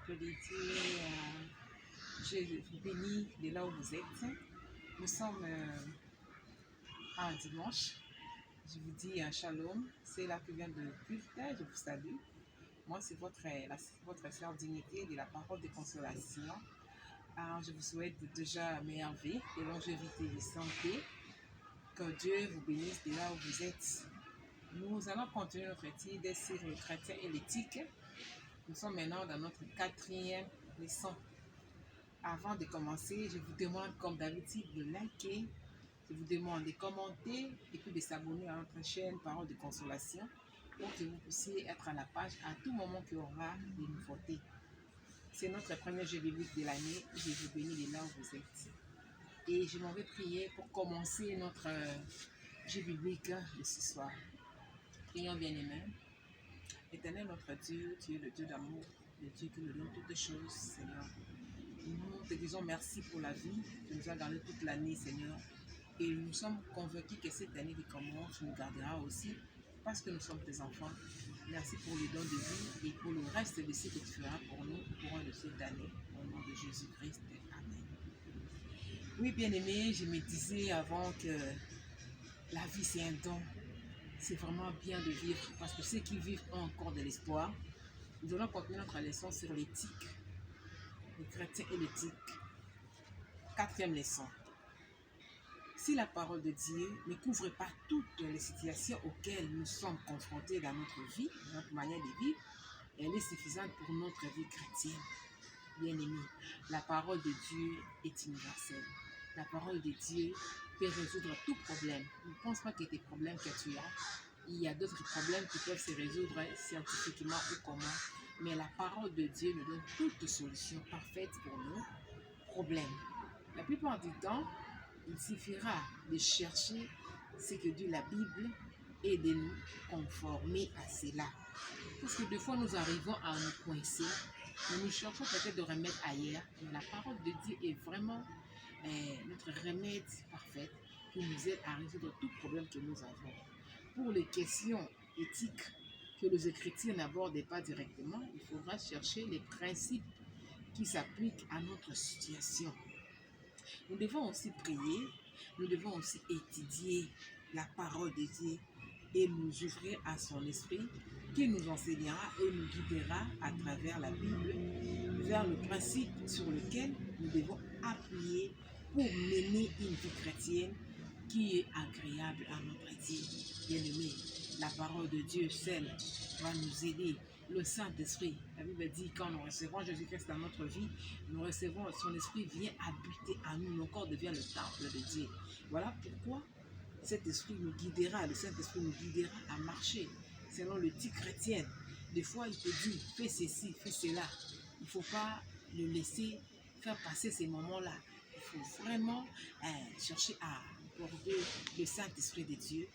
peuple de Dieu, je vous bénis de là où vous êtes. Nous sommes un dimanche. Je vous dis un shalom. C'est là que vient de culte. Je vous salue. Moi, c'est votre sœur Dignité de la parole de consolation. Alors, je vous souhaite déjà merveille, de longévité et de santé. Que Dieu vous bénisse de là où vous êtes. Nous allons continuer notre étude sur le chrétien et l'éthique. Nous sommes maintenant dans notre 4e leçon. Avant de commencer, je vous demande, comme d'habitude, de liker. Je vous demande de commenter et puis de s'abonner à notre chaîne Parole de Consolation pour que vous puissiez être à la page à tout moment qu'il y aura des nouveautés. C'est notre premier jeu biblique de l'année. Je vous bénis de là où vous êtes. Et je m'en vais prier pour commencer notre jeu biblique de ce soir. Prions bien-aimés. Éternel notre Dieu, tu es le Dieu d'amour, le Dieu qui nous donne toutes choses, Seigneur. Nous te disons merci pour la vie que nous as gardée toute l'année, Seigneur. Et nous sommes convaincus que cette année qui commence, tu nous garderas aussi, parce que nous sommes tes enfants. Merci pour les dons de vie et pour le reste de ce que tu feras pour nous au courant de cette année. Au nom de Jésus-Christ, Amen. Oui, bien-aimés, je me disais avant que la vie, c'est un don. C'est vraiment bien de vivre, parce que ceux qui vivent ont encore de l'espoir. Nous allons continuer notre leçon sur l'éthique, le chrétien et l'éthique. 4e leçon. Si la parole de Dieu ne couvre pas toutes les situations auxquelles nous sommes confrontés dans notre vie, dans notre manière de vivre, elle est suffisante pour notre vie chrétienne. Bien-aimés, la parole de Dieu est universelle. La parole de Dieu peut résoudre tout problème. Ne pense pas que tes problèmes que tu as, il y a d'autres problèmes qui peuvent se résoudre scientifiquement ou comment. Mais la parole de Dieu nous donne toutes solutions parfaites pour nos problèmes. La plupart du temps, il suffira de chercher ce que dit la Bible et de nous conformer à cela. Parce que des fois, nous arrivons à nous coincer, nous cherchons peut-être de remède ailleurs, mais la parole de Dieu est vraiment notre remède parfait qui nous aide à résoudre tout problème que nous avons. Pour les questions éthiques que les Écritures n'abordent pas directement, il faudra chercher les principes qui s'appliquent à notre situation. Nous devons aussi prier, nous devons aussi étudier la parole de Dieu et nous ouvrir à son esprit qui nous enseignera et nous guidera à travers la Bible vers le principe sur lequel nous devons appuyer pour mener une vie chrétienne qui est agréable à notre Dieu. Bien-aimé, la parole de Dieu seule va nous aider. Le Saint-Esprit, la Bible dit, quand nous recevons Jésus-Christ dans notre vie, nous recevons, son esprit vient habiter en nous, nos corps devient le temple de Dieu. Voilà pourquoi cet esprit nous guidera, le Saint-Esprit nous guidera à marcher selon l'éthique chrétienne. Des fois, il te dit, fais ceci, fais cela. Il ne faut pas le laisser faire passer ces moments-là. Il faut vraiment chercher à aborder le Saint-Esprit de Dieu,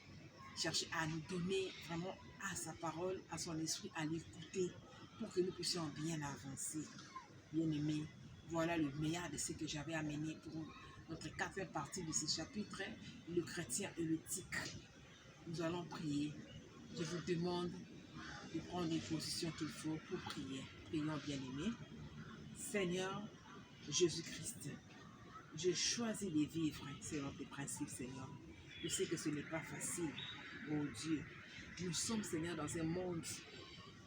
chercher à nous donner vraiment à sa parole, à son esprit, à l'écouter pour que nous puissions bien avancer. Bien-aimés, voilà le meilleur de ce que j'avais amené pour notre 4e partie de ce chapitre, le chrétien et l'éthique. Nous allons prier. Je vous demande de prendre les positions qu'il faut pour prier. Prions, bien-aimés. Seigneur Jésus-Christ, je choisis de vivre selon tes principes, Seigneur. Je sais que ce n'est pas facile, oh Dieu. Nous sommes, Seigneur, dans un monde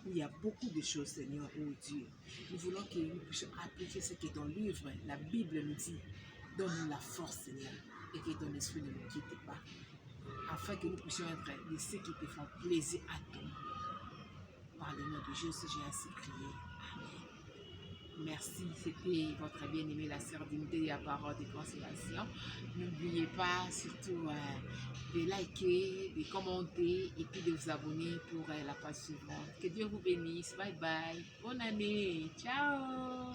où il y a beaucoup de choses, Seigneur, oh Dieu. Nous voulons que nous puissions appliquer ce que ton livre, la Bible nous dit. Donne-nous la force, Seigneur, et que ton esprit ne nous quitte pas, afin que nous puissions être de ceux qui te font plaisir à toi. Par le nom de Jésus, j'ai ainsi prié. Amen. Merci, c'était votre bien-aimée, la sœur Dignité de la parole de consolation. N'oubliez pas surtout de liker, de commenter et puis de vous abonner pour la page suivante. Que Dieu vous bénisse. Bye bye. Bonne année. Ciao.